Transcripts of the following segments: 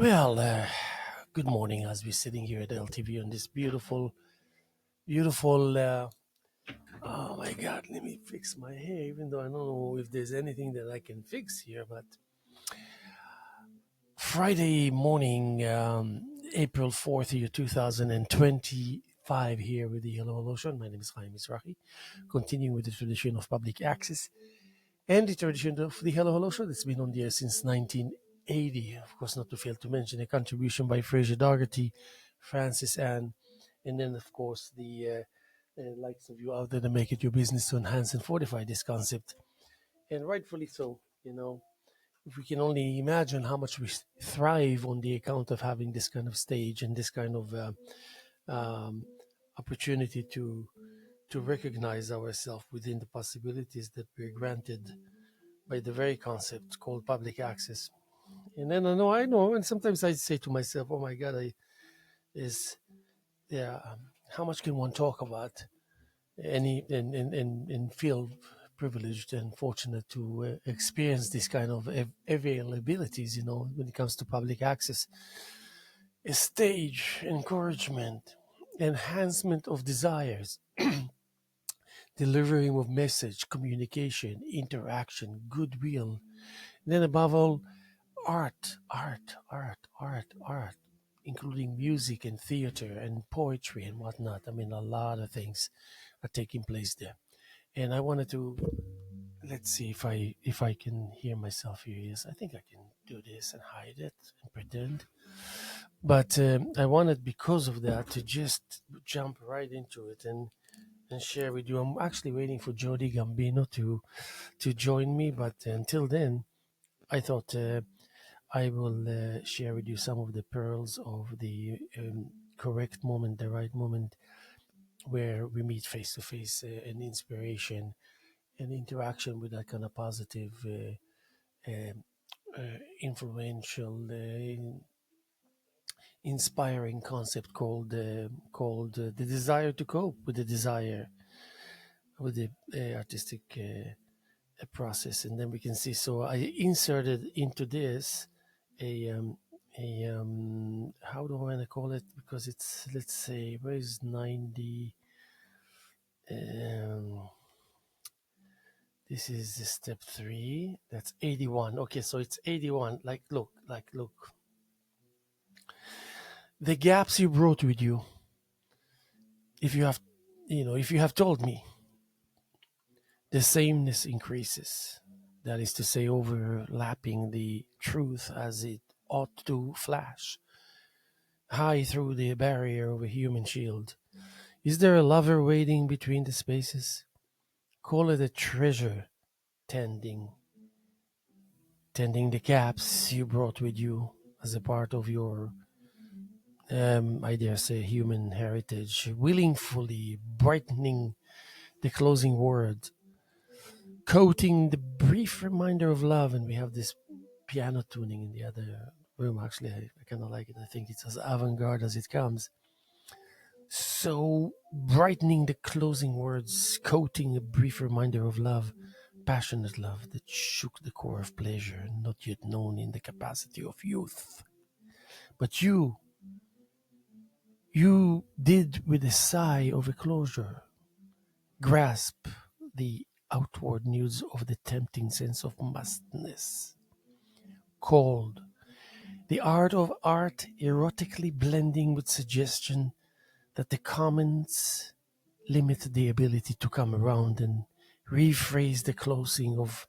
Well, good morning as we're sitting here at LTV on this beautiful. Oh my God, let me fix my hair, even though I don't know if there's anything that I can fix here. But Friday morning, April 4th, year 2025, here with the Hello Hello Show. My name is Haim Mizrahi, continuing with the tradition of public access and the tradition of the Hello Hello Show that's been on the air since 1980. Of course, not to fail to mention a contribution by Fraser Dougherty, Francis Ann, and then, of course, the likes of you out there to make it your business to enhance and fortify this concept. And rightfully so, if we can only imagine how much we thrive on the account of having this kind of stage and this kind of um, opportunity to recognize ourselves within the possibilities that we're granted by the very concept called public access. And then I know, and sometimes I say to myself, "Oh my God, is yeah, how much can one talk about?" And feel privileged and fortunate to experience this kind of availabilities. When it comes to public access, a stage, encouragement, enhancement of desires, delivering of message, communication, interaction, goodwill, and then above all, art, including music and theater and poetry and whatnot. I mean, a lot of things are taking place there. And I wanted to let's see if I can hear myself here. Yes, I think I can do this and hide it and pretend. But I wanted, because of that, to just jump right into it and share with you. I'm actually waiting for Jody Gambino to join me, but until then, I thought I will share with you some of the pearls of the correct moment, the right moment, where we meet face to face, and inspiration and interaction with that kind of positive, um, influential, inspiring concept called the desire to cope with the desire with the artistic process. And then we can see. So I inserted into this a how do I want to call it, because it's, let's say, where is 90. um, this is the step 3, that's 81. Okay, so it's 81. Look, the gaps you brought with you. If you have told me the sameness increases, that is to say, overlapping the truth as it ought to flash high through the barrier of a human shield. Is there a lover waiting between the spaces? Call it a treasure tending, tending the gaps you brought with you as a part of your, I dare say, human heritage, willingly brightening the closing word, coating the brief reminder of love. And we have this piano tuning in the other room. Actually, I kind of like it. I think it's as avant-garde as it comes. So brightening the closing words, coating a brief reminder of love, passionate love that shook the core of pleasure, not yet known in the capacity of youth. But you did, with a sigh of a closure, grasp the outward news of the tempting sense of mustness, called the art of art, erotically blending with suggestion that the comments limit the ability to come around and rephrase the closing of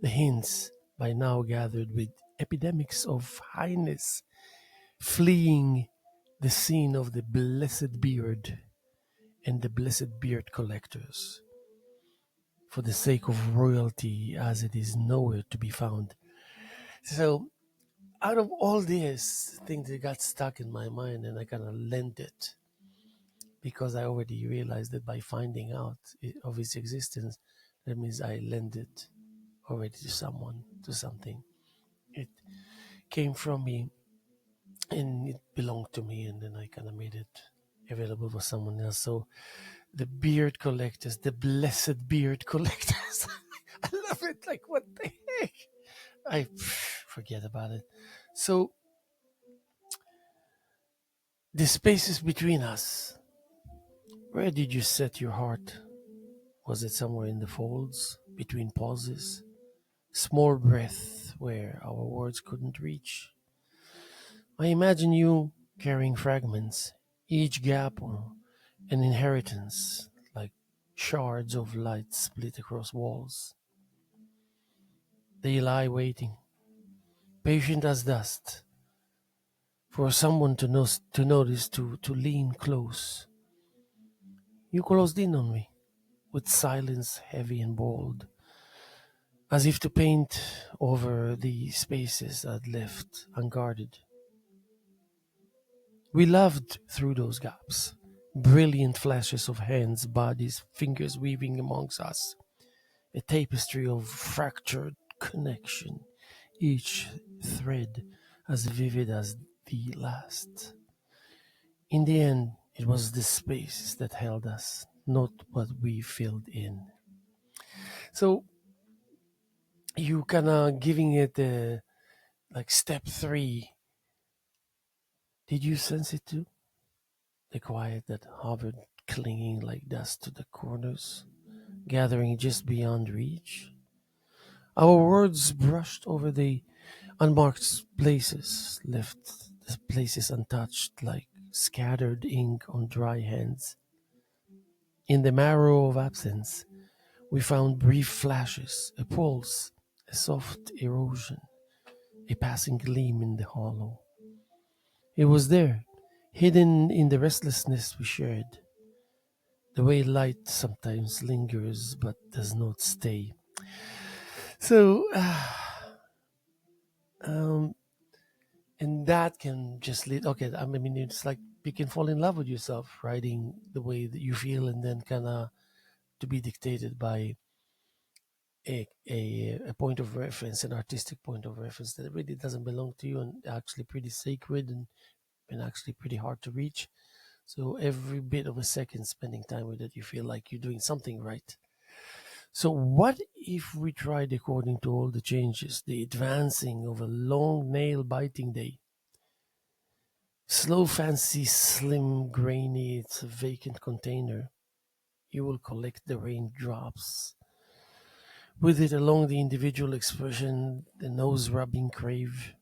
the hints by now gathered with epidemics of highness, fleeing the scene of the blessed beard and the blessed beard collectors, for the sake of royalty as it is nowhere to be found. So, out of all this things that got stuck in my mind, and I kind of lent it, because I already realized that by finding out of its existence, that means I lent it already to someone, to something. It came from me and it belonged to me, and then I kind of made it available for someone else. So the beard collectors, the blessed beard collectors. I love it. Like, what the heck? I forget about it. So The spaces between us. Where did you set your heart? Was it somewhere in the folds, between pauses? Small breath where our words couldn't reach? I imagine you carrying fragments, each gap or an inheritance, like shards of light split across walls. They lie waiting, patient as dust, for someone to notice, to lean close. You closed in on me, with silence heavy and bold, as if to paint over the spaces I'd left unguarded. We loved through those gaps, brilliant flashes of hands, bodies, fingers weaving amongst us, a tapestry of fractured connection, each thread as vivid as the last. In the end, it was the space that held us, not what we filled in. So you kind of giving it like step three. Did you sense it too? The quiet that hovered, clinging like dust to the corners, gathering just beyond reach. Our words brushed over the unmarked places, left the places untouched like scattered ink on dry hands. In the marrow of absence, we found brief flashes, a pulse, a soft erosion, a passing gleam in the hollow. It was there, hidden in the restlessness we shared, the way light sometimes lingers but does not stay. So, um, and that can just lead. Okay, I mean, it's like you can fall in love with yourself, writing the way that you feel, and then kind of to be dictated by a point of reference, an artistic point of reference that really doesn't belong to you and actually pretty sacred and actually pretty hard to reach. So every bit of a second spending time with it, you feel like you're doing something right. So what if we tried according to all the changes, the advancing of a long nail biting day? Slow, fancy, slim, grainy, it's a vacant container. You will collect the raindrops. With it along the individual expression, the nose rubbing crave.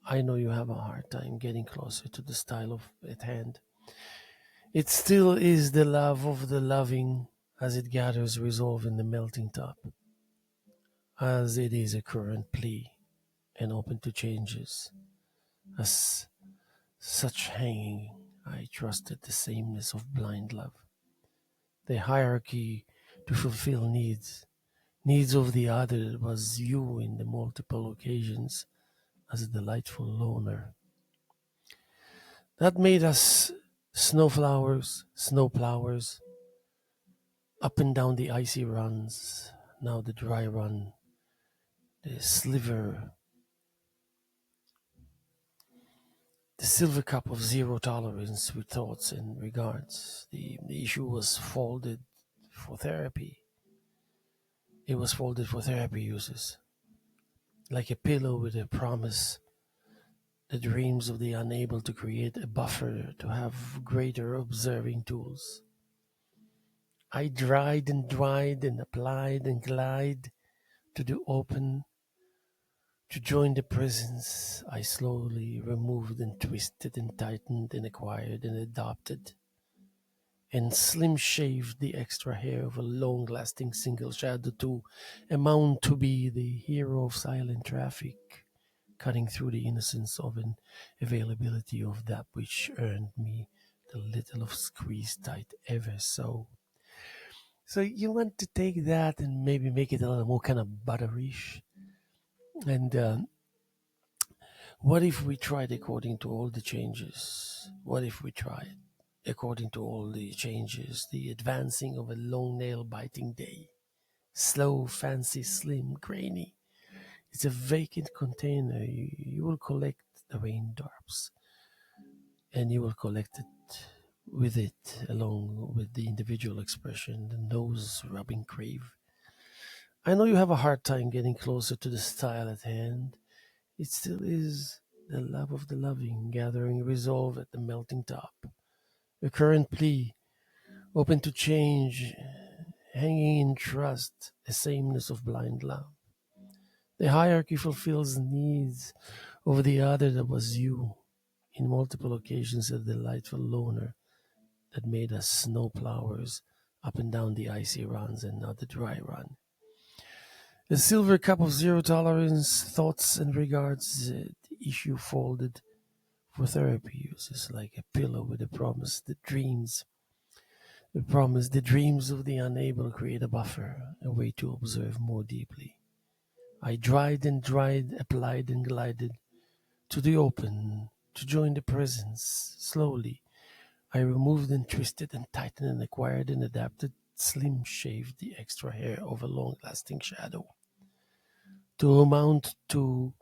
I know you have a hard time getting closer to the style of at hand. It still is the love of the loving as it gathers resolve in the melting top, as it is a current plea and open to changes. As such hanging, I trusted the sameness of blind love, the hierarchy to fulfill needs of the other that was you in the multiple occasions as a delightful loner. That made us snowplowers, up and down the icy runs, now the dry run, the sliver, the silver cup of zero tolerance with thoughts and regards. The issue was folded for therapy. It was folded for therapy uses, like a pillow with a promise, the dreams of the unable to create a buffer to have greater observing tools. I dried and applied and glide to the open. To join the presence, I slowly removed and twisted and tightened and acquired and adopted and slim shaved the extra hair of a long lasting single shadow to amount to be the hero of silent traffic, cutting through the innocence of an availability of that which earned me the little of squeeze tight ever so. So you want to take that and maybe make it a little more kind of butterish. And what if we tried according to all the changes? What if we tried according to all the changes, the advancing of a long nail biting day? Slow, fancy, slim, grainy. It's a vacant container. You will collect the raindrops and you will collect it with it along with the individual expression, the nose rubbing crave. I know you have a hard time getting closer to the style at hand. It still is the love of the loving, gathering resolve at the melting top. A current plea, open to change, hanging in trust, a sameness of blind love. The hierarchy fulfills needs over the other that was you. In multiple occasions, a delightful loner that made us snow plowers up and down the icy runs and not the dry run. A silver cup of zero tolerance, thoughts and regards, the issue folded for therapy uses like a pillow with a promise, the dreams of the unable create a buffer, a way to observe more deeply. I dried and dried, applied and glided to the open, to join the presence. Slowly, I removed and twisted and tightened and acquired and adapted, slim shaved the extra hair of a long-lasting shadow. To amount to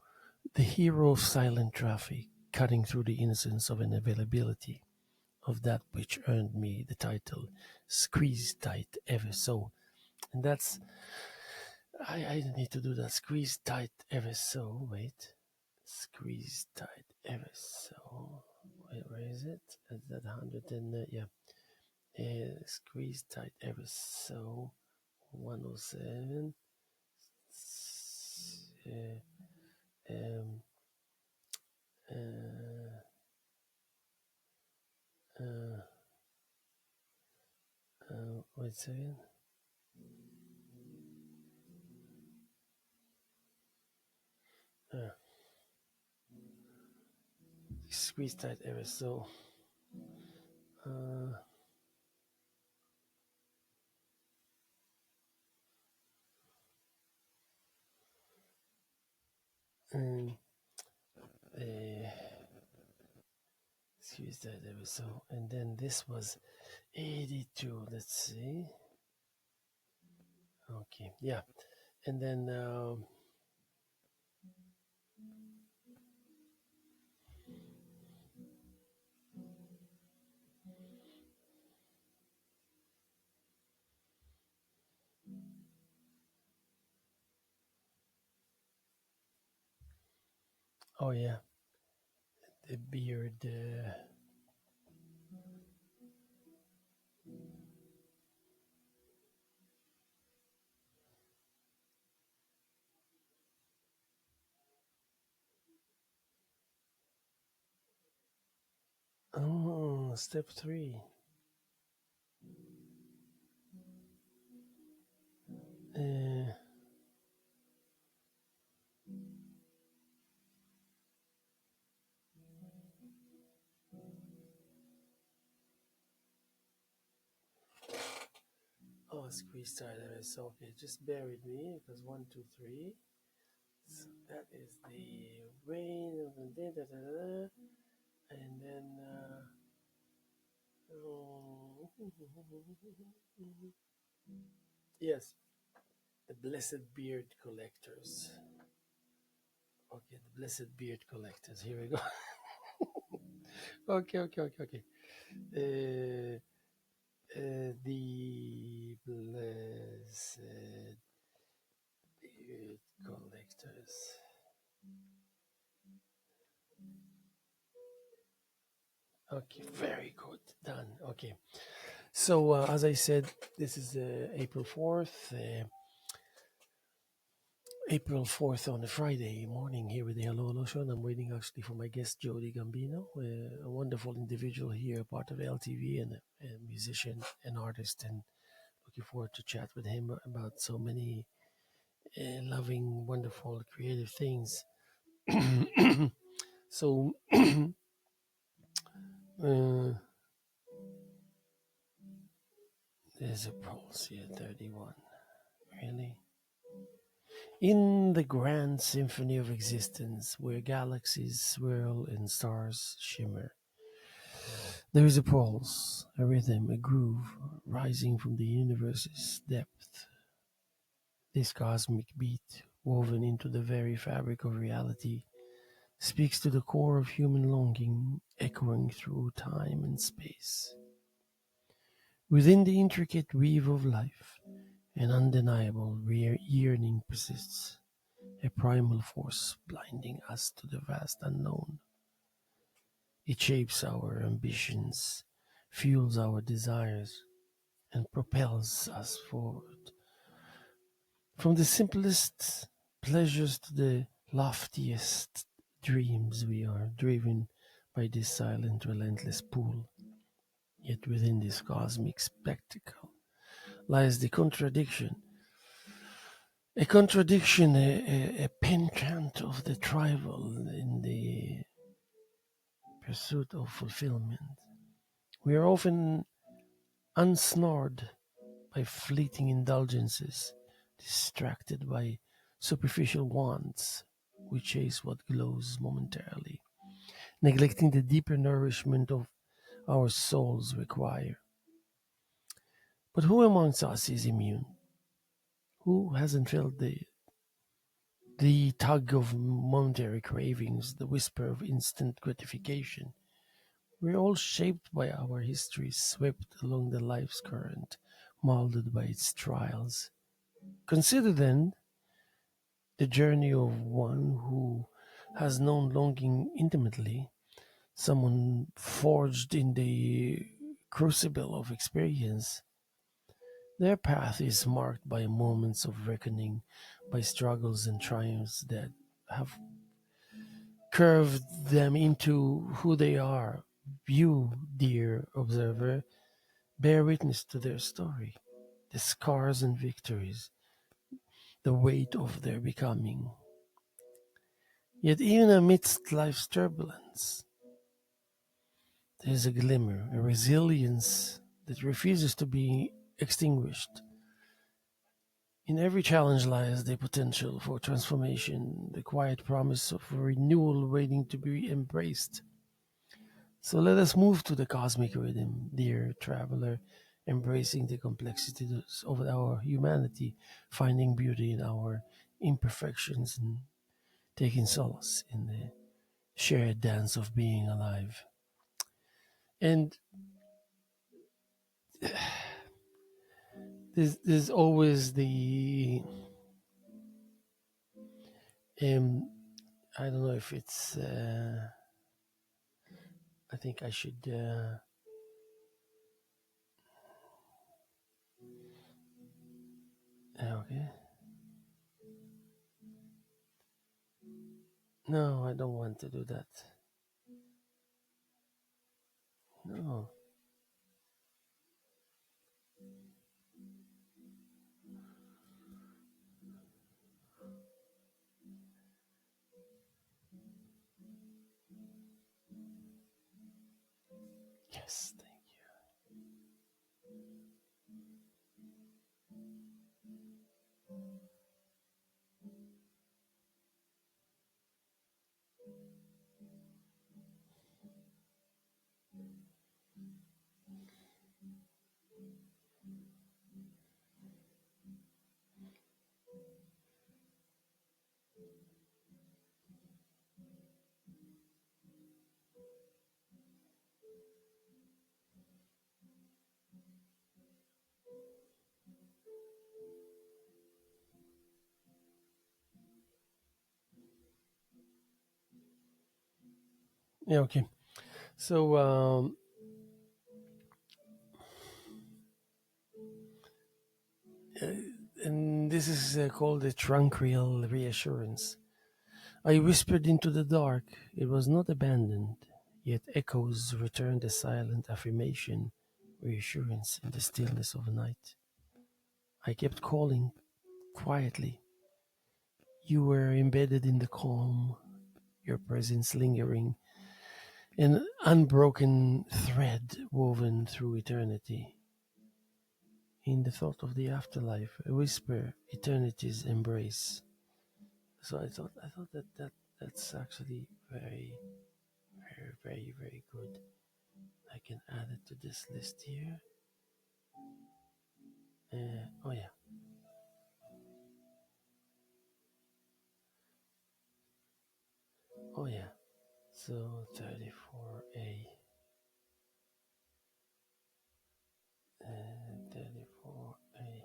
the hero of silent traffic, cutting through the innocence of inavailability of that which earned me the title, squeezed tight ever so. And that's, I need to do that, squeeze tight ever so, wait. Squeeze tight ever so. Wait, where is it? At that 100 and, yeah. Squeeze tight ever so. 107. Um, uh, uh, wait a second. Squeeze tight ever so. Uh, and squeeze tight ever so. And then this was 82. Let's see. Okay, yeah. And then oh yeah, the beard. Oh, step 3. Uh, squeeze tight ever so. Okay, just bear with me because 1, 2, 3. So that is the rain of the day, and then yes, the blessed beard collectors. Okay, the blessed beard collectors. Here we go. Okay. Uh, the blessed beard collectors. Okay, very good. Done. Okay. So, as I said, this is April 4th. April 4th on a Friday morning here with the Hello Hello Show. And I'm waiting actually for my guest, Jody Gambino, a wonderful individual here, part of LTV and a musician and artist. And looking forward to chat with him about so many loving, wonderful, creative things. So, there's a pulse here, 31. Really? In the grand symphony of existence, where galaxies swirl and stars shimmer, there is a pulse, a rhythm, a groove rising from the universe's depth. This cosmic beat, woven into the very fabric of reality, speaks to the core of human longing, echoing through time and space. Within the intricate weave of life, an undeniable yearning persists, a primal force blinding us to the vast unknown. It shapes our ambitions, fuels our desires, and propels us forward. From the simplest pleasures to the loftiest dreams, we are driven by this silent, relentless pull. Yet within this cosmic spectacle lies the contradiction. A penchant of the tribal in the pursuit of fulfillment. We are often unsnared by fleeting indulgences, distracted by superficial wants. We chase what glows momentarily, neglecting the deeper nourishment of our souls require. But who amongst us is immune? Who hasn't felt the tug of momentary cravings, the whisper of instant gratification? We're all shaped by our history, swept along the life's current, molded by its trials. Consider then the journey of one who has known longing intimately, someone forged in the crucible of experience. Their path is marked by moments of reckoning, by struggles and triumphs that have curved them into who they are. You, dear observer, bear witness to their story, the scars and victories, the weight of their becoming. Yet, even amidst life's turbulence, there is a glimmer, a resilience that refuses to be extinguished. In every challenge lies the potential for transformation, the quiet promise of renewal waiting to be embraced. So let us move to the cosmic rhythm, dear traveler, embracing the complexities of our humanity, finding beauty in our imperfections, and taking solace in the shared dance of being alive. And there's always the um, I don't know if it's I think I should okay. No, I don't want to do that. No. Yes, thank you. Yeah, okay. So uh, and this is called a tranquil reassurance. I whispered into the dark. It was not abandoned, yet echoes returned a silent affirmation, reassurance in the stillness of the night. I kept calling quietly. You were embedded in the calm, your presence lingering, an unbroken thread woven through eternity. In the thought of the afterlife, a whisper, eternity's embrace. So I thought that's actually very good. I can add it to this list here. Oh yeah, oh yeah. So 34A, 34A.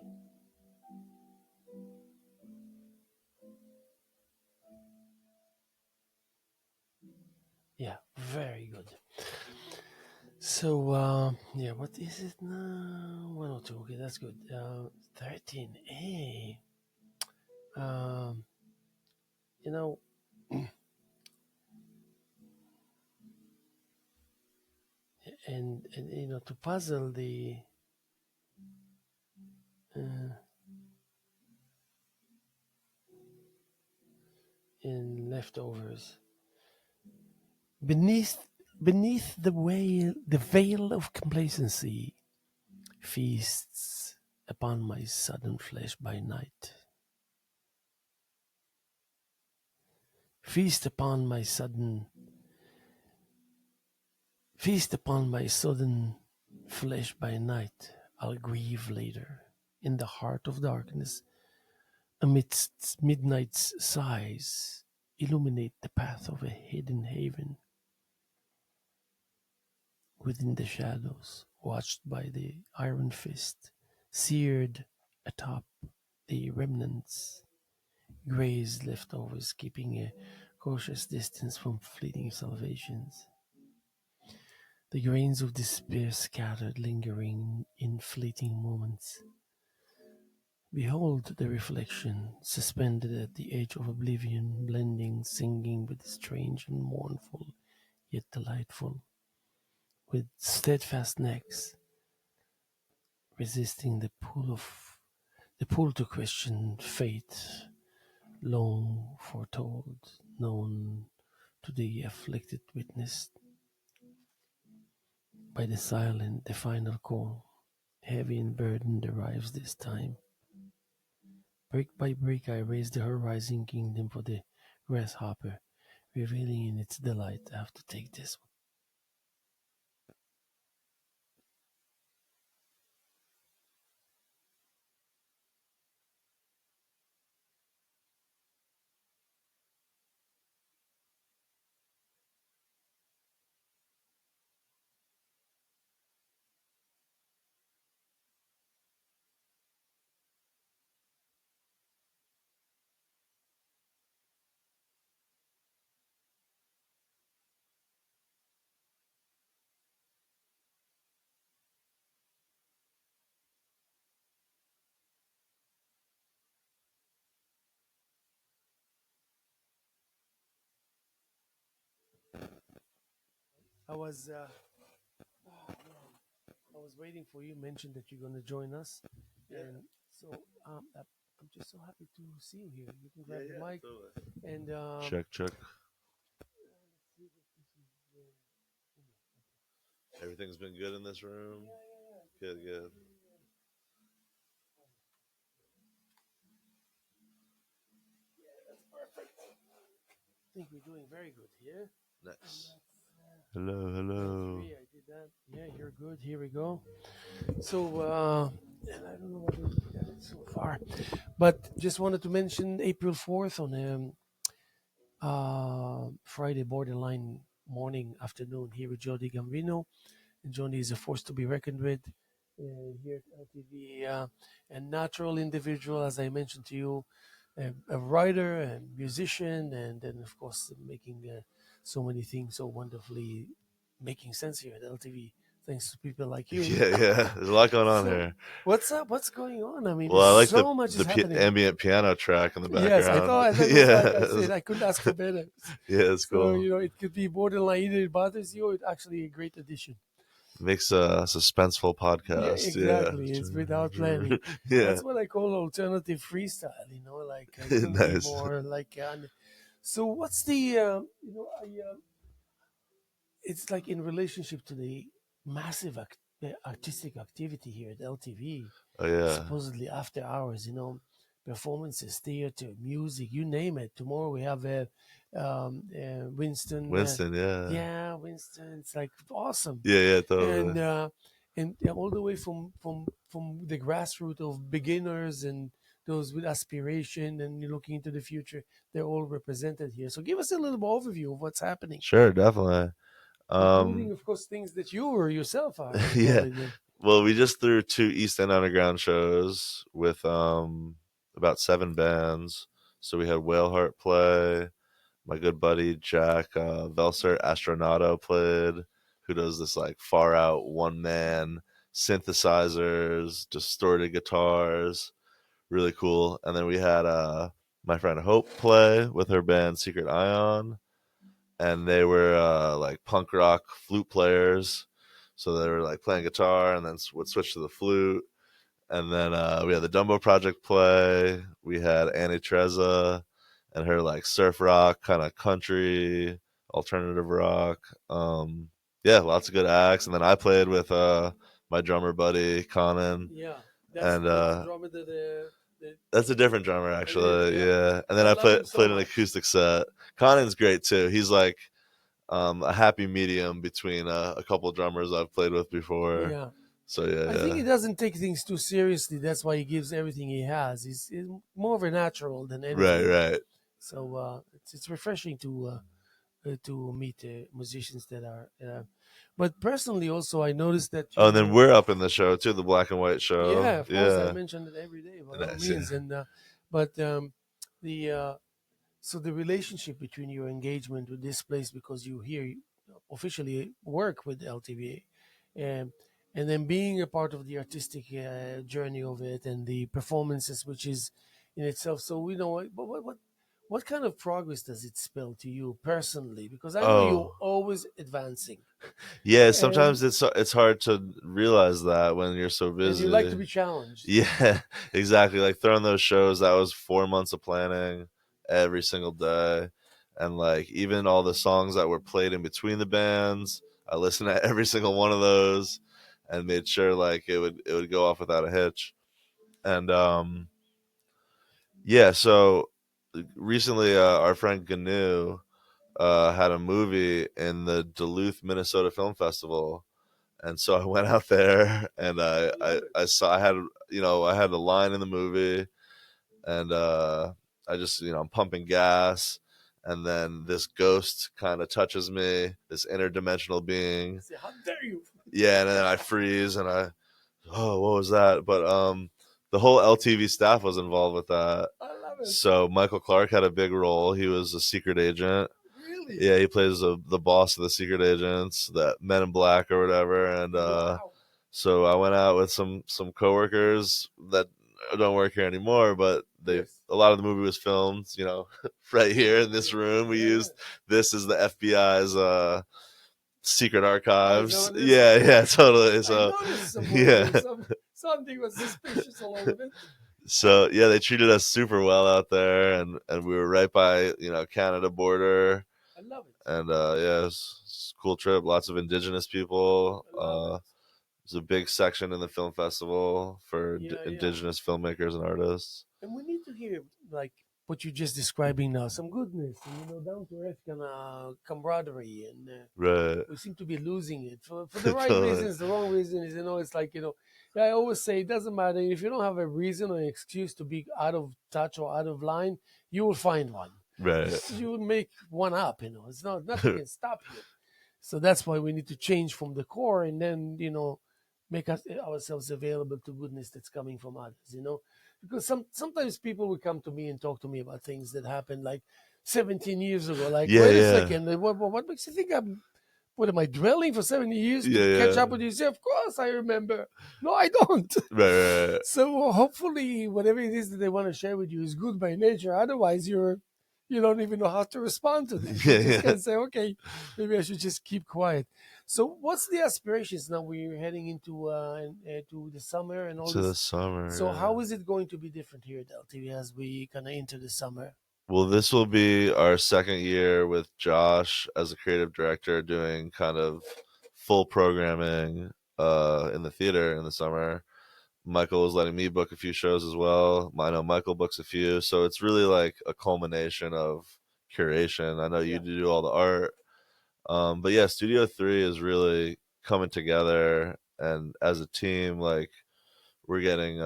Yeah, very good. So, yeah, what is it now? 102. Okay, that's good. 13A. Um, you know, and to puzzle the uh, in leftovers beneath the veil of complacency feasts upon my sudden flesh by night. Feast upon my sudden Feast upon my sudden flesh by night. I'll grieve later. In the heart of darkness, amidst midnight's sighs, illuminate the path of a hidden haven. Within the shadows, watched by the iron fist, seared atop the remnants, grazed leftovers, keeping a cautious distance from fleeting salvations. The grains of despair scattered, lingering in fleeting moments. Behold the reflection, suspended at the edge of oblivion, blending, singing with strange and mournful, yet delightful, with steadfast necks, resisting the pull to question fate, long foretold, known to the afflicted witness by the silent, the final call. Heavy and burdened arrives this time. Brick by brick I raise the horizon kingdom for the grasshopper, revealing in its delight. I have to take this one. I was I was waiting for you. Mentioned that you're going to join us, and so I'm just so happy to see you here. You can grab the mic and Check. Everything's been good in this room. Good. I think we're doing very good here. Nice. Hello. I did that. Yeah, you're good. Here we go. So, and I don't know what we've done so far, but just wanted to mention April 4th on Friday borderline morning, afternoon here with Jody Gambino. And Jody is a force to be reckoned with here at LTV. A natural individual, as I mentioned to you, a writer, a musician, and then, of course, making so many things so wonderfully making sense here at LTV. Thanks to people like you. Yeah. There's a lot going on So, here. what's up? What's going on? I mean, Well, I like so much is happening. ambient piano track in the Yes, I background. thought that's like I said, I couldn't ask for better. Yeah, it's So, cool. it could be borderline, either it bothers you or it's actually a great addition. Makes a suspenseful Yeah, podcast. exactly. It's without planning. Yeah. That's what I call alternative freestyle. Like it could be Nice. more like. So what's the it's like in relationship to the massive artistic activity here at LTV, Oh yeah. supposedly after hours, performances, theater, music, you name it. Tomorrow we have Winston. Winston, yeah. Yeah, Winston. It's like awesome, Yeah, totally. and all the way from the grassroots of beginners and those with aspiration and you're looking into the future. They're all represented here. So give us a little overview of what's happening, Sure, definitely. including, Um of course, things that you or yourself are yeah. involved in. Well, we just threw 2 East End Underground shows with about 7 bands. So we had Whaleheart play, my good buddy Jack Velser Astronato played, who does this like far out one man synthesizers, distorted guitars, really cool. And then we had my friend Hope play with her band Secret Ion, and they were like punk rock flute players. So they were like playing guitar and then would switch to the flute. And then we had the Dumbo Project play. We had Annie Treza and her like surf rock, kind of country, alternative rock. Yeah, lots of good acts. And then I played with my drummer buddy Conan, Yeah, and that's the drummer that that's a different drummer it is. actually. Yeah, Yeah, and then I I love him so played an much. acoustic set. Conan's great too. He's like a happy medium between a couple drummers I've played with before. Yeah, So I think yeah, he doesn't take things too seriously. That's why he gives everything he has. He's more of a natural than right, anything. right. So it's refreshing to meet musicians that are. But personally, also, I noticed that Oh, and then you. we're up in the show too, the black and white Yeah, show. of course, I Yeah, mentioned it every day by all nice. Yeah. means, and but the so the relationship between your engagement with this place because you here officially work with LTVA, and then being a part of the artistic journey of it and the performances, which is in itself. So we know what kind of progress does it spell to you personally? Because I know you're Oh, always advancing, yeah. and Sometimes it's hard to realize that when you're so you like busy. to be challenged. Yeah, exactly. Like throwing those shows, that was 4 months of planning every single day. And like even all the songs that were played in between the bands, I listened to every single one of those and made sure like it would go off without a hitch. And yeah, so recently our friend Gnu had a movie in the Duluth, Minnesota Film Festival, and so I went out there and I love it. I saw I had a line in the movie, and I just I'm pumping gas, and then this ghost kind of touches me, this interdimensional I being. say, how dare you? Yeah, and then I freeze and oh, what was that? But the whole LTV staff was involved with that. I love it. So Michael Clark had a big role. He was a secret agent. Really? Yeah, he plays the boss of the secret agents, that Men in Black or whatever. And Wow. so I went out with some coworkers that don't work here anymore, but they Yes. a lot of the movie was filmed, right here in this Yeah. room. We Yeah. used this as the FBI's secret Oh, is that archives. what it is? Yeah, yeah, totally. I So noticed yeah. something was suspicious along with it. So yeah, they treated us super well out there, and we were right by Canada border, I love it. and yeah, it's a cool trip. Lots of indigenous people. I love it. There's a big section in the film festival for Yeah, yeah. indigenous filmmakers and artists. And we need to hear like what you're just describing now, some goodness, and down to earth kind of camaraderie, and Right. we seem to be losing it for the right Totally. reasons. The wrong reason is, it's like yeah, I always say it doesn't matter if you don't have a reason or an excuse to be out of touch or out of line, you will find one. Right. You will make one up. It's not nothing can stop you. So that's why we need to change from the core, and then make ourselves available to goodness that's coming from others. Because sometimes people will come to me and talk to me about things that happened like 17 years ago. Like, Yeah, wait a yeah. second, what makes you think what am I dwelling for 70 years to Yeah, catch yeah. up with you? Say, of course I remember. No, I don't. Right, right. So hopefully, whatever it is that they want to share with you is good by nature. Otherwise, you don't even know how to respond to that. You Yeah, just yeah. can say, okay, maybe I should just keep quiet. So, what's the aspirations now? We're heading into to the summer and all To the this. summer, So, yeah. how is it going to be different here at LTV as we kind of enter the summer? Well, this will be our second year with Josh as a creative director doing kind of full programming in the theater in the summer. Michael was letting me book a few shows as well. I know Michael books a few, so it's really like a culmination of curation. I know you Yeah, do all the art, but yeah, Studio Three is really coming together, and as a team, like we're getting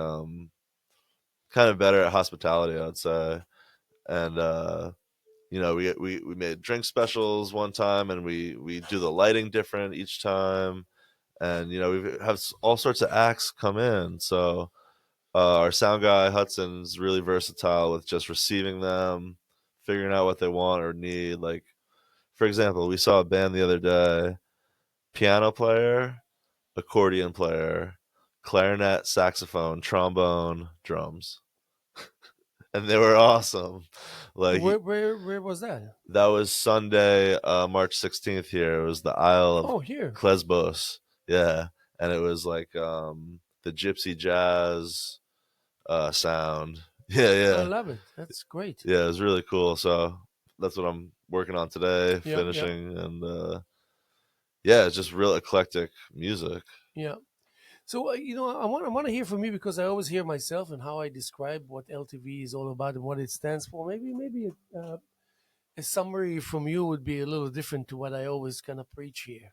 kind of better at hospitality, I'd say, and we made drink specials one time, and we do the lighting different each time, and we have all sorts of acts come in. So our sound guy Hudson's really versatile with just receiving them, figuring out what they want or need. Like, for example, we saw a band the other day, piano player, accordion player, clarinet, saxophone, trombone, drums. And they were awesome. Like, Where was that? that was Sunday, March 16th here. It was the Isle of Oh, here. Klesbos. Yeah. And it was like the gypsy jazz sound. Yeah, I yeah. love it. That's great. Yeah, it was really cool. So that's what I'm working on today, Yeah, yeah, finishing. And yeah, it's just real eclectic music. yeah. So I want to hear from you because I always hear myself and how I describe what LTV is all about and what it stands for. Maybe a summary from you would be a little different to what I always kind of preach here.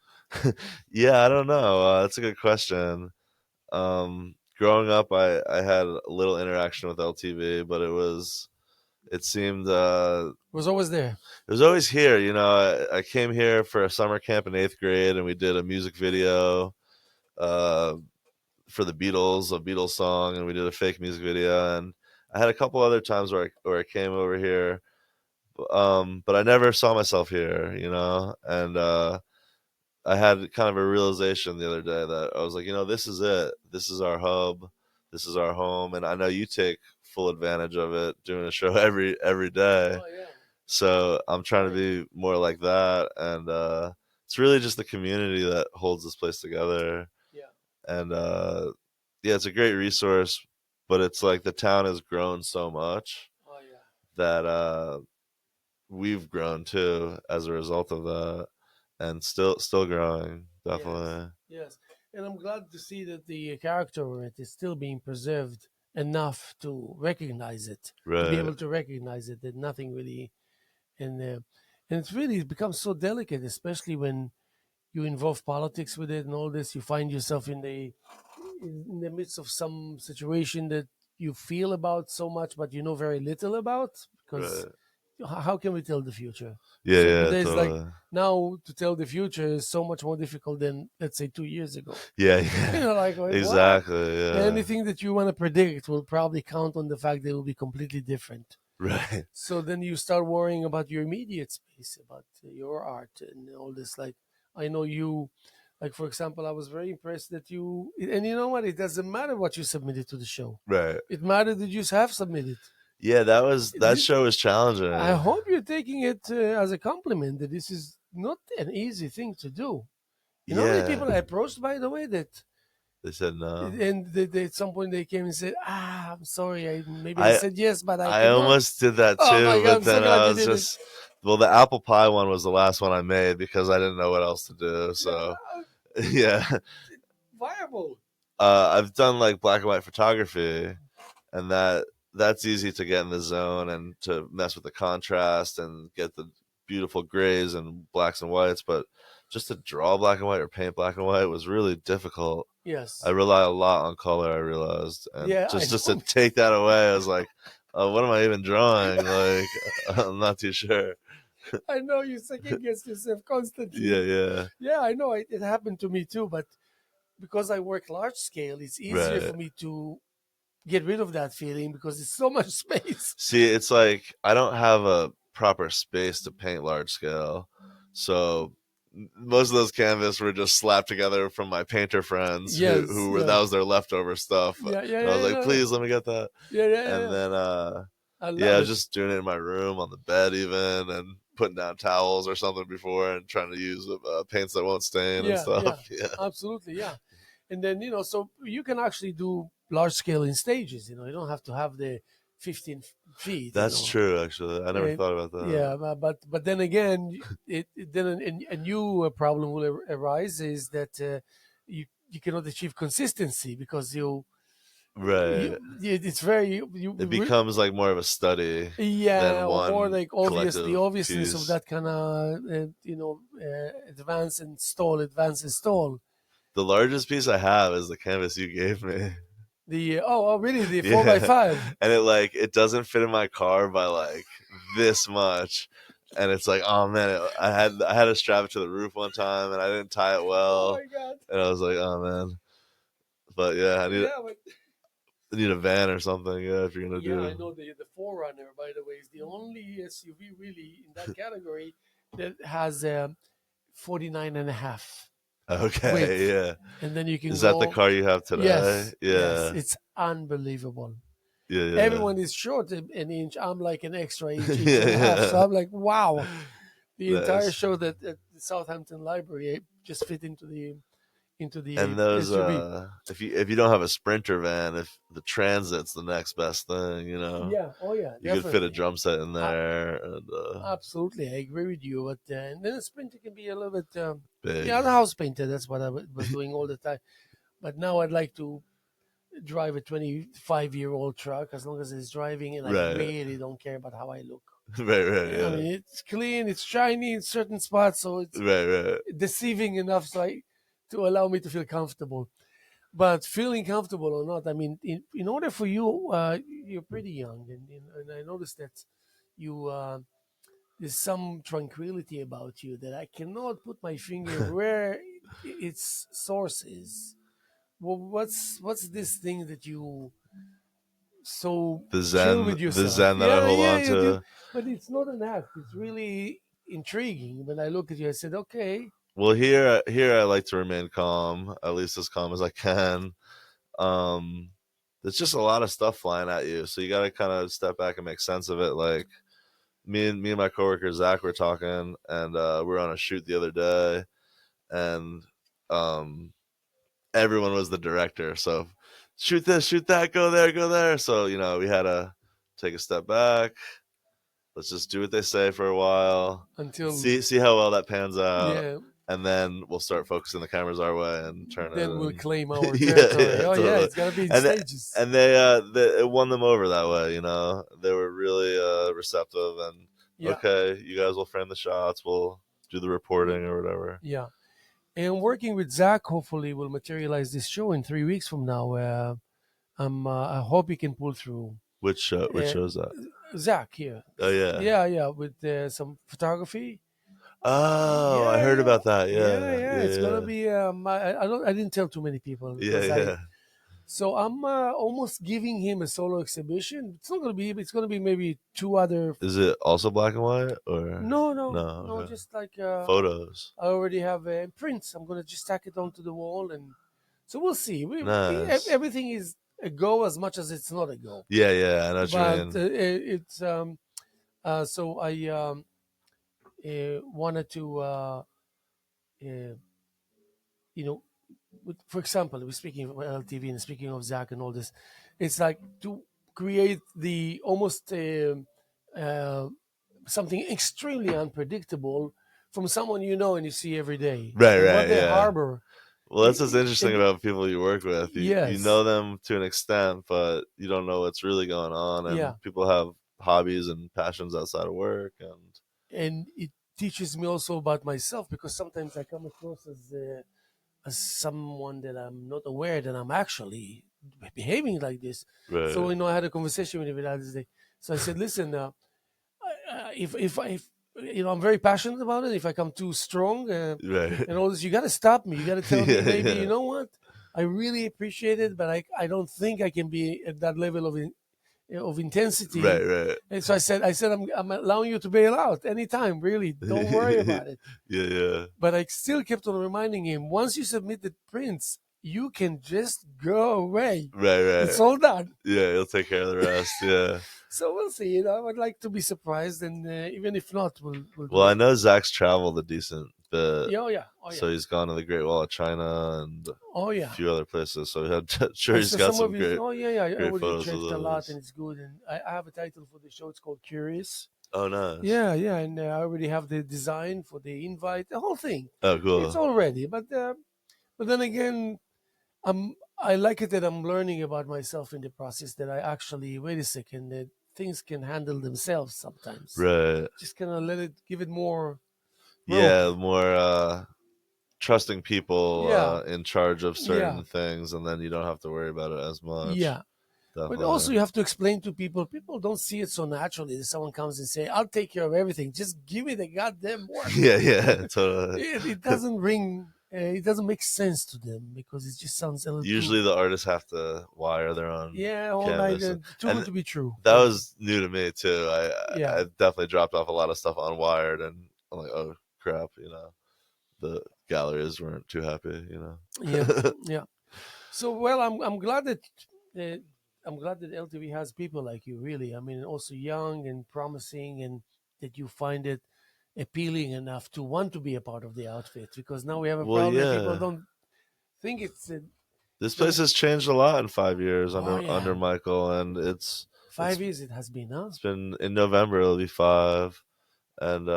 Yeah, I don't know. That's a good question. Growing up, I had a little interaction with LTV, but it seemed It was always there. it was always here. You know, I came here for a summer camp in 8th grade, and we did a music video uh, for the Beatles, a Beatles song, and we did a fake music video. And I had a couple other times where I came over here, but I never saw myself here. You know, and I had kind of a realization the other day that I was like, this is it. This is our hub. This is our home, and I know you take full advantage of it, doing a show every day. Oh yeah, So I'm trying to right. be more like that, and it's really just the community that holds this place together. Yeah. And yeah, it's a great resource, but it's like the town has grown so much Oh yeah. that we've grown too as a result of that, and still growing, Yes. definitely. Yes. And I'm glad to see that the character of it is still being preserved enough to recognize it, to be Right, able to recognize it, that nothing really, and it's really become so delicate, especially when you involve politics with it and all this. You find yourself in the midst of some situation that you feel about so much, but you know very little about because right. how can we tell the future? Yeah, Certain yeah, days, like totally. now, to tell the future is so much more difficult than let's say 2 years ago. Yeah, You yeah. know, like what? Exactly, yeah. Anything that you want to predict will probably count on the fact that it will be completely different. Right, So then you start worrying about your immediate space, about your art and all this. Like I know you, like for example, I was very impressed that you. And you know what? It doesn't matter what you submitted to the show. right. It mattered that you have submitted. Yeah, that Th- show was I challenging. hope you're taking it as a compliment that this is not an easy thing to do. You know how many Yeah, people I approached, by the way, that they said no. and at some point they came and said, "Ah, I'm sorry. Maybe I I said yes, but I I cannot." almost did that Oh my too, God! but I'm so then glad I you was did it. just well, the apple pie one was the last one I made because I didn't know what else to do. Yeah, So yeah, viable. I've done like black and white photography, and that's easy to get in the zone and to mess with the contrast and get the beautiful grays and blacks and whites. But just to draw black and white or paint black and white was really difficult. I Yes. rely a lot on color, I realized, and Yeah, I just to know. take that away, I was like, what am I even drawing? Like, I'm not too sure. I know you second guess yourself Yeah, constantly. yeah, Yeah, I know it happened to me too, but because I work large scale, it's easier right. for me to get rid of that feeling because it's so much space. See, it's like I don't have a proper space to paint large scale, so most of those canvas were just slapped together from my painter friends Yes, who were yeah, that was their leftover stuff, yeah, yeah, and I was yeah, like, no, no. please let me get that. Yeah, yeah, yeah, And yeah. then I yeah, I love was it. just doing it in my room on the bed even, and putting down towels or something before, and trying to use paints that won't stain and Yeah, yeah, stuff. Yeah, absolutely, yeah. And then so you can actually do large scale in stages. You don't have to have the 15 feet. that's true. Actually, I never And thought about that. yeah, but then again, then a new problem will arise is that you cannot achieve consistency because Right. it's very It becomes like more of a study yeah, than or one like obvious the collective obviousness of piece. that kind of advance install. The largest piece I have is the canvas you gave me. The really the four by Yeah. five. And it doesn't fit in my car by like this much. And it's like, oh man, I had to strap it to the roof one time and I didn't tie it Oh well. my god. And I was like, oh man. But yeah, Yeah, but need a van or something. Yeah, if you're gonna Yeah, I do. know the Forerunner, by the way, is the only SUV really in that category that has 49 and a half Okay, width, yeah. and then you can Is that the go. car you have today? Yes, yes, Yeah, it's unbelievable. yeah, yeah, Everyone is short an inch. I'm like an extra inch, inch and a half. So yeah. I'm like, wow. The entire Nice. show that at the Southampton Library just fit into the And those, SUV. if you don't have a Sprinter van, if the Transit's the next best thing, Yeah, oh yeah, you could fit a definitely. drum set in Uh, there and Absolutely, I agree with you. But and then a Sprinter can be a little bit, big. yeah, the house painter. That's what I was doing all the time. But now I'd like to drive a 25-year-old truck as long as it's driving, and I Right, really don't care about how I look. right, right, I yeah, mean, it's clean, it's shiny in certain spots, so it's right, right. deceiving enough to allow me to feel comfortable. But feeling comfortable or not, I mean, in order for you, you're pretty young, and I noticed that you there's some tranquility about you that I cannot put my finger where its source is. Well, what's this thing that you so chill with The yourself? Zen that I Yeah, hold yeah, on you do. to. But it's not an act. It's really intriguing. When I look at you, I said, okay, Well, here I like to remain calm, at least as calm as I can. Um, there's just a lot of stuff flying at you, so you got to kind of step back and make sense of it. Like me and my coworker Zach were talking, and we were on a shoot the other day, and um, everyone was the director. So shoot this, shoot that, go there, go there. So we had to take a step back. Let's just do what they say for a while, until see how well that pans out, yeah, and then we'll start focusing the cameras our way and turn it. then we'll And claim our yeah, territory. yeah, Oh yeah, totally. it's gotta be in And stages. it won them over that way. They were really receptive and Yeah, okay, you guys will frame the shots, we'll do the reporting or whatever. yeah. And working with Zach, hopefully, will materialize this show in 3 weeks from now. I hope he can pull through. Which Uh, shows that? Zach here. Oh yeah. Yeah, yeah, with some photography. Oh, I Yeah, heard yeah, about that. yeah, Yeah, yeah. It's gonna yeah, be. I didn't tell too many people yeah, because yeah. So I'm almost giving him a solo exhibition. It's not gonna be. It's gonna be maybe two other. Is it also black and white or No, no, no? no. Okay. Just like Photos. I already have prints. I'm gonna just tack it onto the wall, and so we'll see. Nice. Everything is a go as much as it's not a go. Yeah, yeah. I know what you But mean. it's so I wanted to uh, you know, for example, we're speaking of LTV and speaking of Zach and all this, it's like to create the almost uh, something extremely unpredictable from someone you know and you see every day, Right, and what right, they yeah. harbor. Well, that's what's interesting And about people you work with. You yes, know them to an extent, but you don't know what's really going on. yeah, And people have hobbies and passions outside of work, and and it teaches me also about myself because sometimes I come across as someone that I'm not aware that I'm actually behaving like this. So right, I had a conversation with him the other day. So I said, "Listen, if I'm very passionate about it. If I come too strong right, and all this, you got to stop me. You got to tell me yeah, maybe yeah, you know what." I really appreciate it, but I don't think I can be at that level of intensity. right, right, And so I said I'm allowing you to bail out anytime. Really, don't worry about it. yeah, yeah, But I still kept on reminding him, once you submit the prints, you can just go away. right, It's right. all done. Yeah, you'll take care of the rest. Yeah. So we'll see. I would like to be surprised, and even if not, we'll Well, do I it. know Zach's traveled a decent bit, Yeah, oh yeah, oh yeah, so he's gone to the Great Wall of China and a oh yeah. few other places. So sure I he's saw got some some of his. great Oh yeah, yeah. I great already photos of checked a lot, and those. it's good. And I have a title for the show. It's called Curious. Oh, nice. Yeah, yeah, and I already have the design for the invite, the whole thing. Oh, It's cool. all ready, but then again, I like it that I'm learning about myself in the process. That I actually wait a second. That things can handle themselves sometimes. Right. Just kind of give it more rope. Yeah, more trusting people Yeah, in charge of yeah, certain things, and then you don't have to worry about it as much. yeah. But also, Definitely. you have to explain to people. People don't see it so naturally that someone comes and say, "I'll take care of everything. Just give me the goddamn work." Yeah, yeah, totally. It doesn't ring it doesn't make sense to them because it just sounds a little Usually too. the artists have to wire their own Yeah, all night. canvas, Too good and to be true. that Yeah, was new to me too. yeah, I definitely dropped off a lot of stuff unwired, and I'm like, oh crap, the galleries weren't too happy, yeah, yeah. So well, I'm glad that uh, LTV has people like you. Really, I mean, also young and promising, and that you find it appealing enough to want to be a part of the outfit. Because now we have a Well, problem. People yeah. don't think it's This place gonna. has changed a lot in 5 years Oh under yeah, Michael, and it's it's 5 years it has been, huh? it's been in November. It'll be 5, and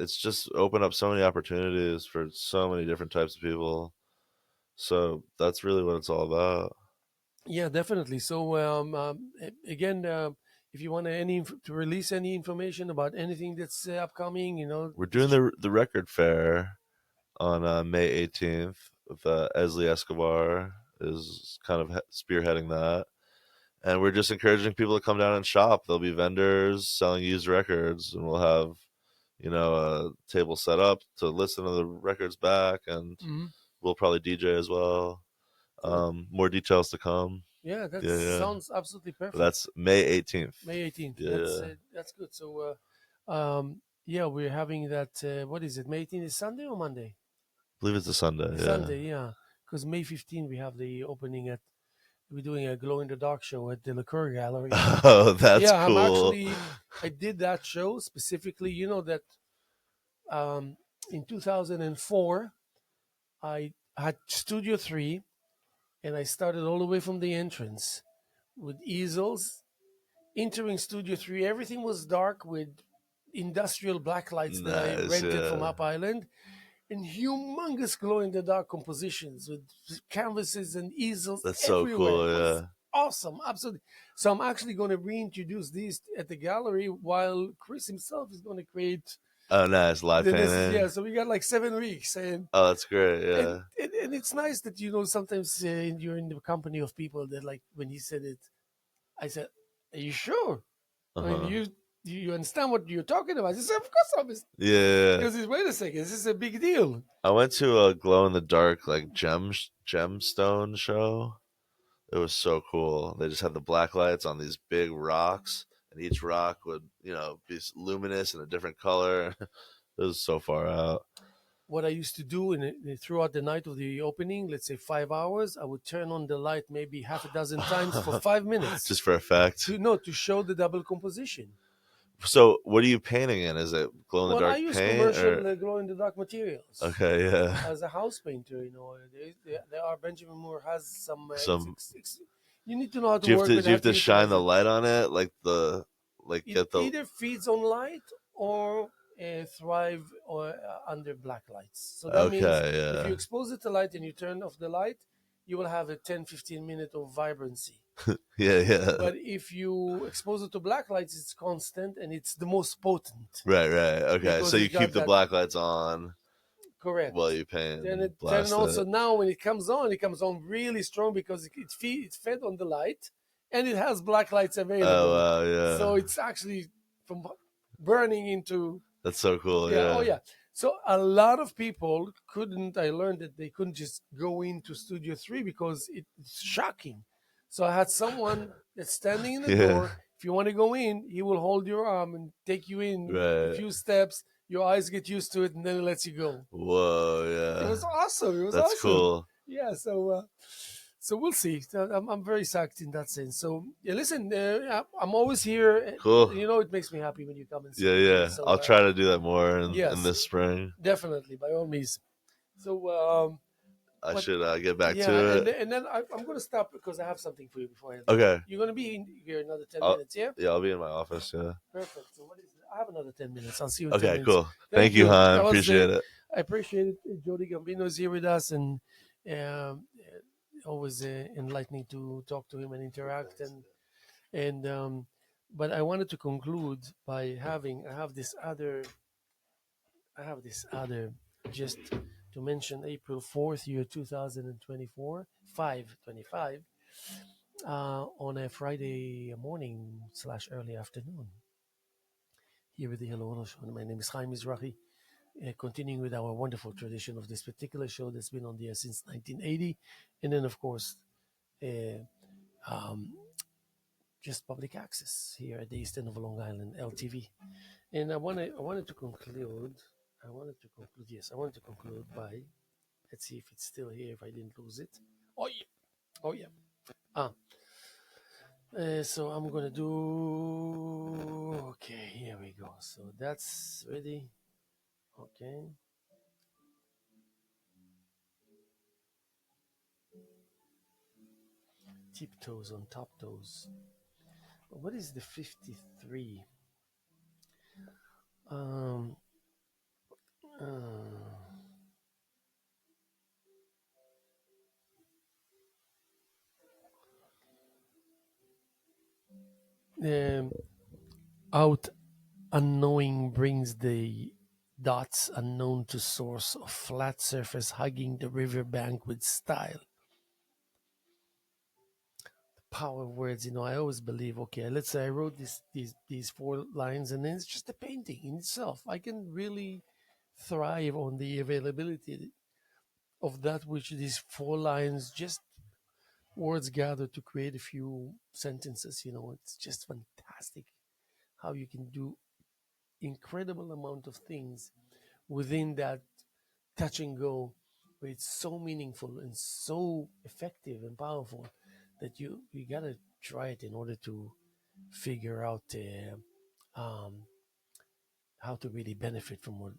it's just opened up so many opportunities for so many different types of people. So that's really what it's all about. Yeah, definitely. So again, if you want to release any information about anything that's upcoming, We're doing just the record fair on May 18th with Esley Escobar is kind of spearheading that. And we're just encouraging people to come down and shop. There'll be vendors selling used records, and we'll have, a table set up to listen to the records back, and Mhm. we'll probably DJ as well. Good. More details to come. Yeah, that Yeah, yeah. sounds absolutely But perfect. that's May 18th. May 18th. Yeah, yeah. That's good. So yeah, we're having that. What is it? May 18th is Sunday or Monday? I believe it's a Sunday. Yeah. Sunday. Yeah, because May 15th we have the opening at. We're doing a glow in the dark show at the Liqueur Gallery. Oh, that's Yeah, cool. I did that show specifically. You know that um, in 2004 I had Studio 3 and I started all the way from the entrance with easels. Entering Studio 3, everything was dark with industrial black lights that I Nice. rented from Yeah. Up Island and humongous glow in the dark compositions with canvases and easels That's so everywhere. cool. It was Yeah. awesome, absolutely. So I'm actually going to reintroduce these at the gallery while Chris himself is going to create Oh, nice. Live the necessary. painting. Yeah, so we got like 7 weeks, Oh, that's great. and Yeah. and it's nice that sometimes you're in the company of people that like when he said it, I said, "Are you sure? Uh I mean, huh. you understand what you're talking about?" He said, "Of course I'm." Yeah. Because wait a second, this is a big deal. I went to a glow in the dark like gemstone show. It was so cool. They just had the black lights on these big rocks, and each rock would be luminous in a different color. It was so far out. What I used to do throughout the night of the opening, let's say 5 hours, I would turn on the light maybe half a dozen times for 5 minutes Just for effect. to show the double composition. So, what are you painting in? Is it glow in the Well, I dark use paint or? commercial glow in the dark materials. Okay, yeah. As a house painter, there are Benjamin Moore has some. Some. You need to know how to Do you have work to with do you have that to to shine utilize the it. light on it, like It get the? either feeds on light or thrive or under black lights. So that means Okay, if you yeah, expose it to light and you turn off the light, you will have a 10-15 minute of vibrancy. yeah, yeah. But if you expose it to black lights, it's constant and it's the most potent Right, right. Okay, so because you it keep got the that black lights on while correct. you paint Then and then blast also it. now when it comes on really strong because it's fed on the light and it has black lights Oh available. wow, yeah. So it's actually from burning into. That's so cool. Yeah, oh Yeah. yeah. So a lot of people couldn't. I learned that they couldn't just go into Studio 3 because it's shocking. So I had someone that's standing in the Yeah. door. If you want to go in, he will hold your arm and take you in a Right. few steps. Your eyes get used to it, and then it lets you go. Whoa, It yeah. was awesome. It was That's awesome. cool. Yeah. So we'll see. I'm very psyched in that sense. So yeah, listen, I'm always here. Cool. It makes me happy when you come and Yeah, speak here. yeah. So I'll try to do that more in yes, this spring. definitely, by all means. So, I but should get back yeah, to it. and then I'm going to stop because I have something for you before I leave. Okay. You're going to be in here another 10 I'll, minutes, yeah? yeah, I'll be in my office. Yeah. Perfect. So what is it? I have another 10 minutes. I'll see you in 10 Okay, minutes. cool. Thank Thank you, you. Haim. That was Appreciate it. I appreciate it. Jody Gambino is here with us, and um, always enlightening to talk to him and interact. And but I wanted to conclude by I have this other just to mention April 4th, year 2024, 525, on a Friday morning / early afternoon here at the Hello Show. My name is Haim Mizrahi. continuing with our wonderful tradition of this particular show that's been on the air since 1980, and then of course uh, um, just public access here at the East End of Long Island, LTV. And I wanted to conclude. I wanted to conclude. Yes, I wanted to conclude by. Let's see if it's still here. If I didn't lose it. Oh yeah. Oh yeah. Ah. So I'm gonna do. Okay, here we go. So that's ready. Okay. Tiptoes on top toes. What is the 53? Um. Uh, um, out unknowing brings the dots unknown to source of flat surface hugging the riverbank with style. Power words, I always believe, okay, let's say I wrote these four lines and then it's just a painting in itself. I can really thrive on the availability of that which these four lines just words gather to create a few sentences. It's just fantastic how you can do incredible amount of things within that touch and go, but it's so meaningful and so effective and powerful that you gotta try it in order to figure out how to really benefit from what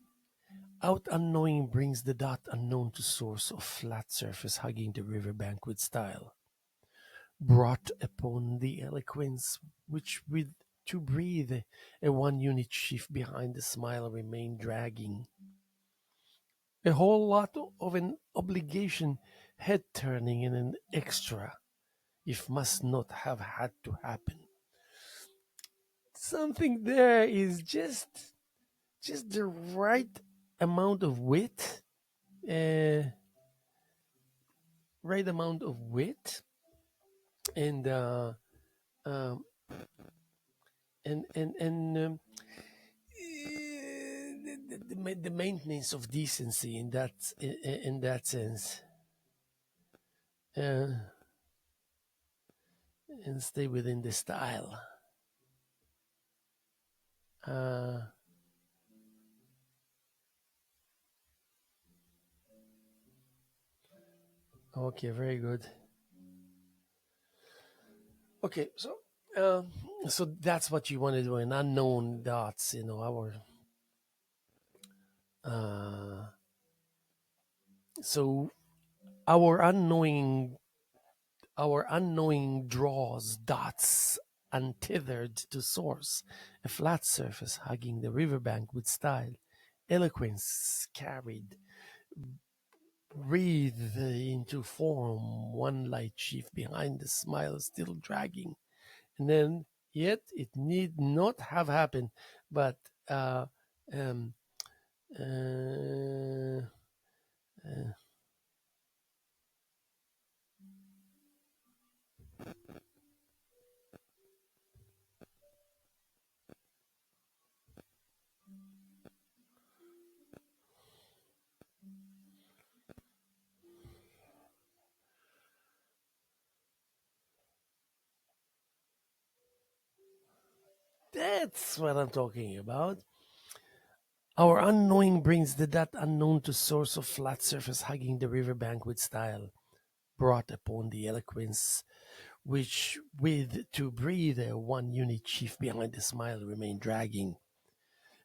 out unknowing brings the dot unknown to source of flat surface hugging the riverbank with style, brought upon the eloquence which with to breathe a one unit shift behind the smile remain dragging a whole lot of an obligation, head turning and an extra, if must not have had to happen. Something there is just the right amount of wit, uh, right amount of wit, and um, the maintenance of decency in that sense, uh, and stay within the style. Uh, okay, very good. Okay, um, so that's what you want to do. An unknown dots, uh, so our unknowing our unknowing draws dots untethered to source, a flat surface hugging the riverbank with style, eloquence carried, breathed into form, one light sheaf behind the smile still dragging. And then, yet it need not have happened, but um, uh, uh, that's what I'm talking about. Our unknowing brings the that unknown to source of flat surface hugging the riverbank with style, brought upon the eloquence which with to breathe a one unit chief behind the smile remain dragging.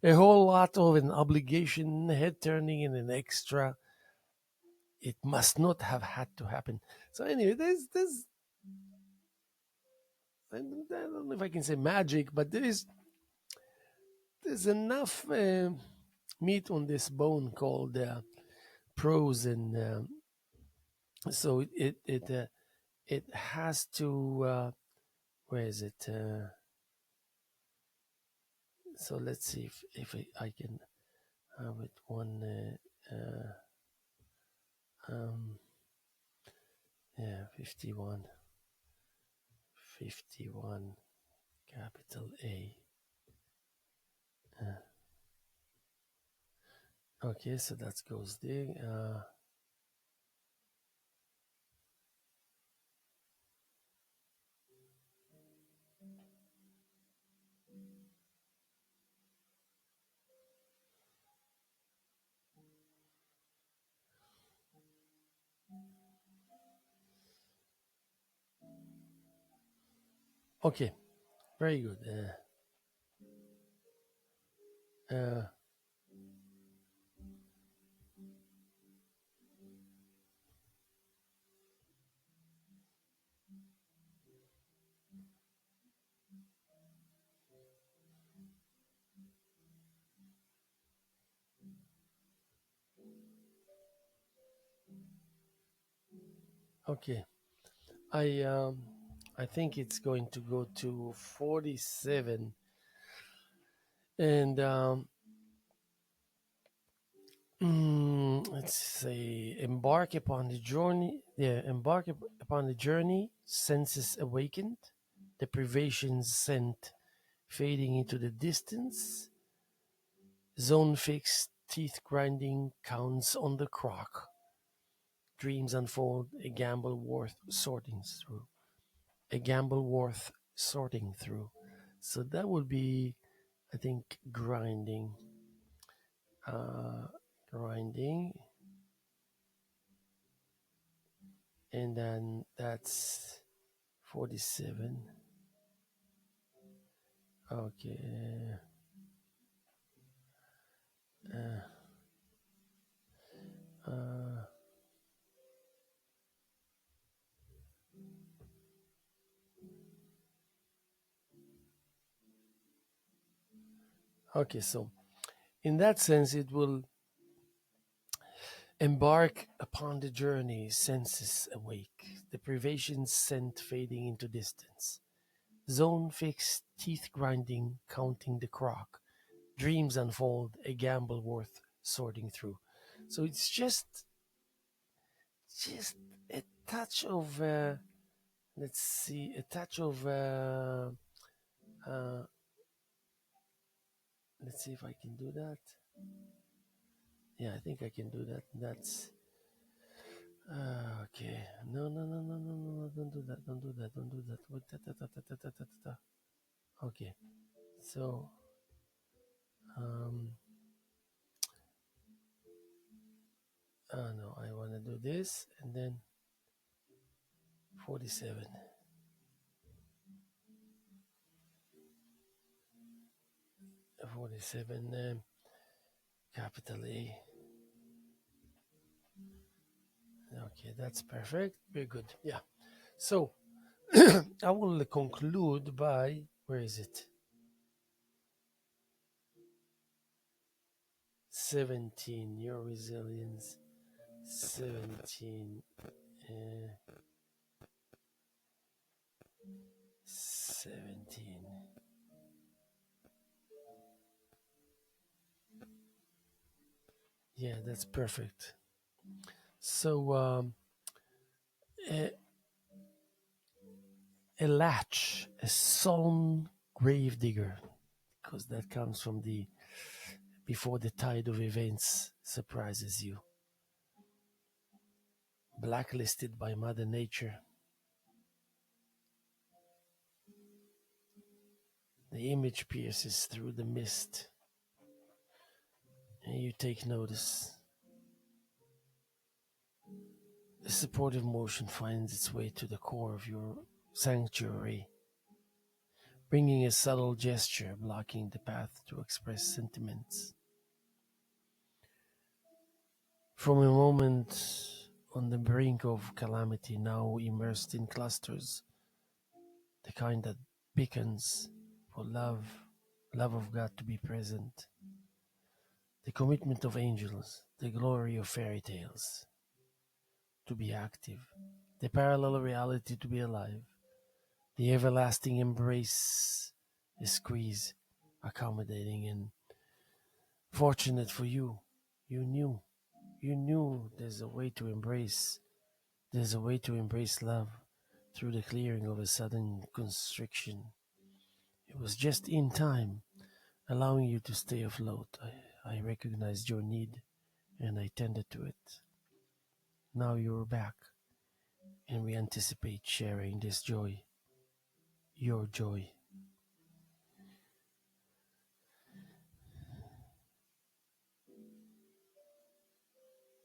A whole lot of an obligation, head turning and an extra. It must not have had to happen. So anyway, there's I don't know if I can say magic, but there's enough meat on this bone called prose, and so it has to. Where is it? So let's see if I can have it one. Um, yeah, 51, 51, capital A. Uh, Okay, so that goes there. Okay, very good. Uh, okay, I um, I think it's going to go to 47, and let's say embark upon the journey. Yeah, upon the journey. Senses awakened, deprivations sent fading into the distance. Zone fixed, teeth grinding, counts on the crock. Dreams unfold, a gamble worth sorting through. A gamble worth sorting through. So that would be, I think, grinding. Uh, grinding. And then that's 47. Okay. Uh, uh, okay, so in that sense, it will embark upon the journey, senses awake, deprivations sent fading into distance. Zone fixed, teeth grinding, counting the crock. Dreams unfold, a gamble worth sorting through. So it's just a touch of let's see, a touch of uh, let's see if I can do that. Yeah, I think I can do that. That's okay. No, no, no, no, no, no, no! Don't do that! Don't do that! Don't do that! What? Okay. So um, no, I want to do this and then 47, 47, capital A. Okay, that's perfect. Very good. Yeah. So I will conclude by where is it? 17. Your resilience. 17. Uh, 17. Yeah, that's perfect. So a, a latch, a solemn grave digger, because that comes from the before the tide of events surprises you. Blacklisted by Mother Nature, the image pierces through the mist, and you take notice. The supportive motion finds its way to the core of your sanctuary, bringing a subtle gesture blocking the path to express sentiments. From a moment on the brink of calamity, now immersed in clusters, the kind that beckons for love of God to be present, the commitment of angels, the glory of fairy tales to be active, the parallel reality to be alive, the everlasting embrace, the squeeze, accommodating and fortunate for you. You knew, you knew there's a way to embrace love through the clearing of a sudden constriction. It was just in time, allowing you to stay afloat. I recognized your need. and I tended to it. Now you're back, and we anticipate sharing this joy, your joy.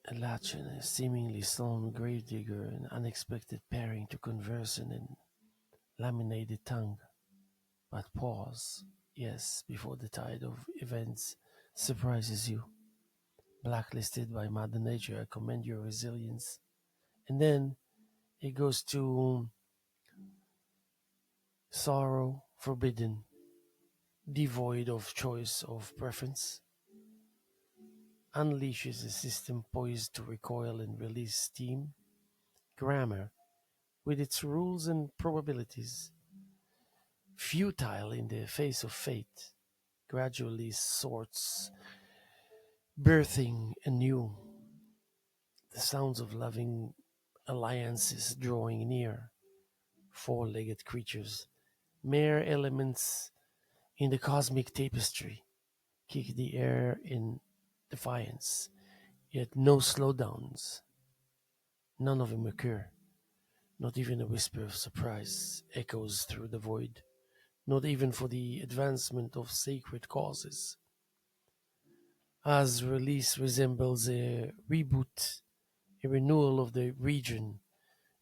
A Lachen, a seemingly solemn gravedigger, an unexpected pairing to converse in an laminated tongue. But pause, yes, before the tide of events surprises you. Blacklisted by Mother Nature, I commend your resilience. And then it goes to sorrow forbidden, devoid of choice of preference, unleashes a system poised to recoil and release steam. Grammar, with its rules and probabilities, futile in the face of fate, gradually sorts, birthing anew the sounds of loving alliances drawing near, four-legged creatures, mere elements in the cosmic tapestry, kick the air in defiance, yet no slowdowns. None of them occur. Not even a whisper of surprise echoes through the void, not even for the advancement of sacred causes. As release resembles a reboot, a renewal of the region,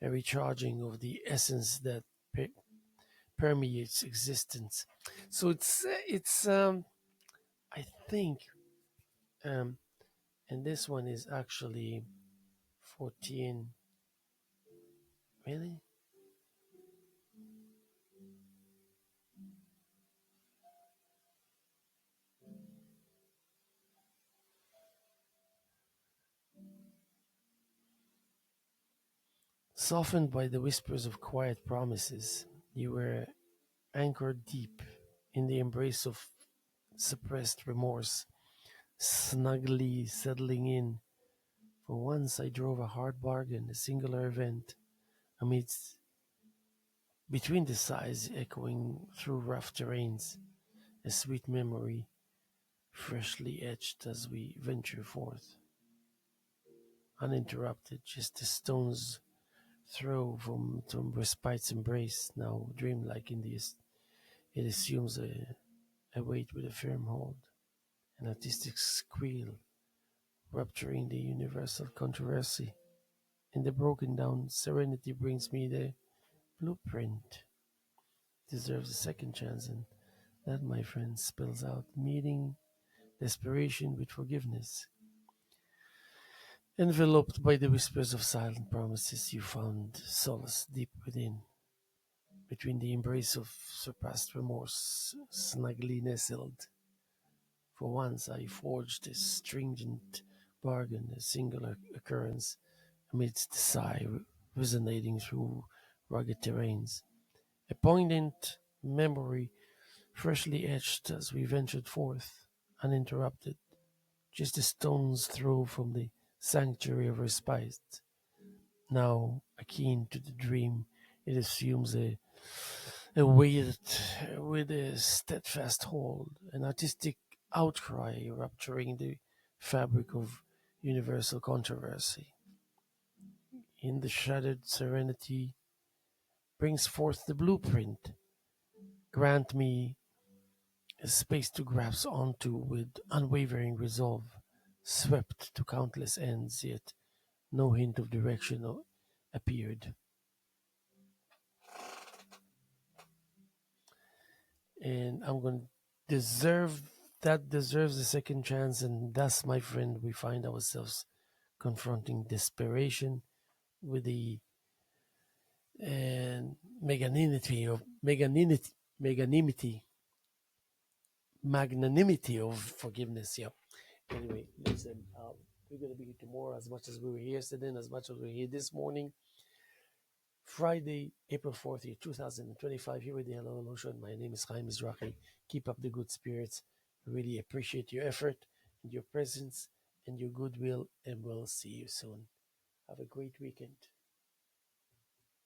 a recharging of the essence that permeates existence. So it's I think, um, and this one is actually 14. Really? Softened by the whispers of quiet promises, you were anchored deep in the embrace of suppressed remorse, snugly settling in. For once I drove a hard bargain, a singular event, amidst between the sighs echoing through rough terrains, a sweet memory, freshly etched as we venture forth, uninterrupted, just a stone's throw from respite's embrace, now dreamlike in the it assumes a weight with a firm hold, an artistic squeal, rupturing the universal controversy. In the broken down serenity brings me the blueprint, deserves a second chance, and that, my friend, spells out meeting desperation with forgiveness. Enveloped by the whispers of silent promises, you found solace deep within, between the embrace of surpassed remorse, snugly nestled. For once I forged a stringent bargain, a singular occurrence, amidst the sigh resonating through rugged terrains. A poignant memory freshly etched as we ventured forth, uninterrupted, just a stone's throw from the sanctuary of respite. Now, akin to the dream, it assumes a weight with a steadfast hold, an artistic outcry rupturing the fabric of universal controversy. In the shattered serenity brings forth the blueprint. Grant me a space to grasp onto with unwavering resolve, swept to countless ends, yet no hint of direction appeared. And I'm going to deserve that deserves a second chance, and thus, my friend, we find ourselves confronting desperation with the and magnanimity magnanimity of forgiveness. Yeah. Anyway, listen, we're going to be here tomorrow as much as we were here yesterday and as much as we were here this morning. Friday, April 4th, 2025, here with the Hello Hello Show. My name is Haim Mizrahi. Keep up the good spirits. I really appreciate your effort and your presence and your goodwill, and we'll see you soon. Have a great weekend.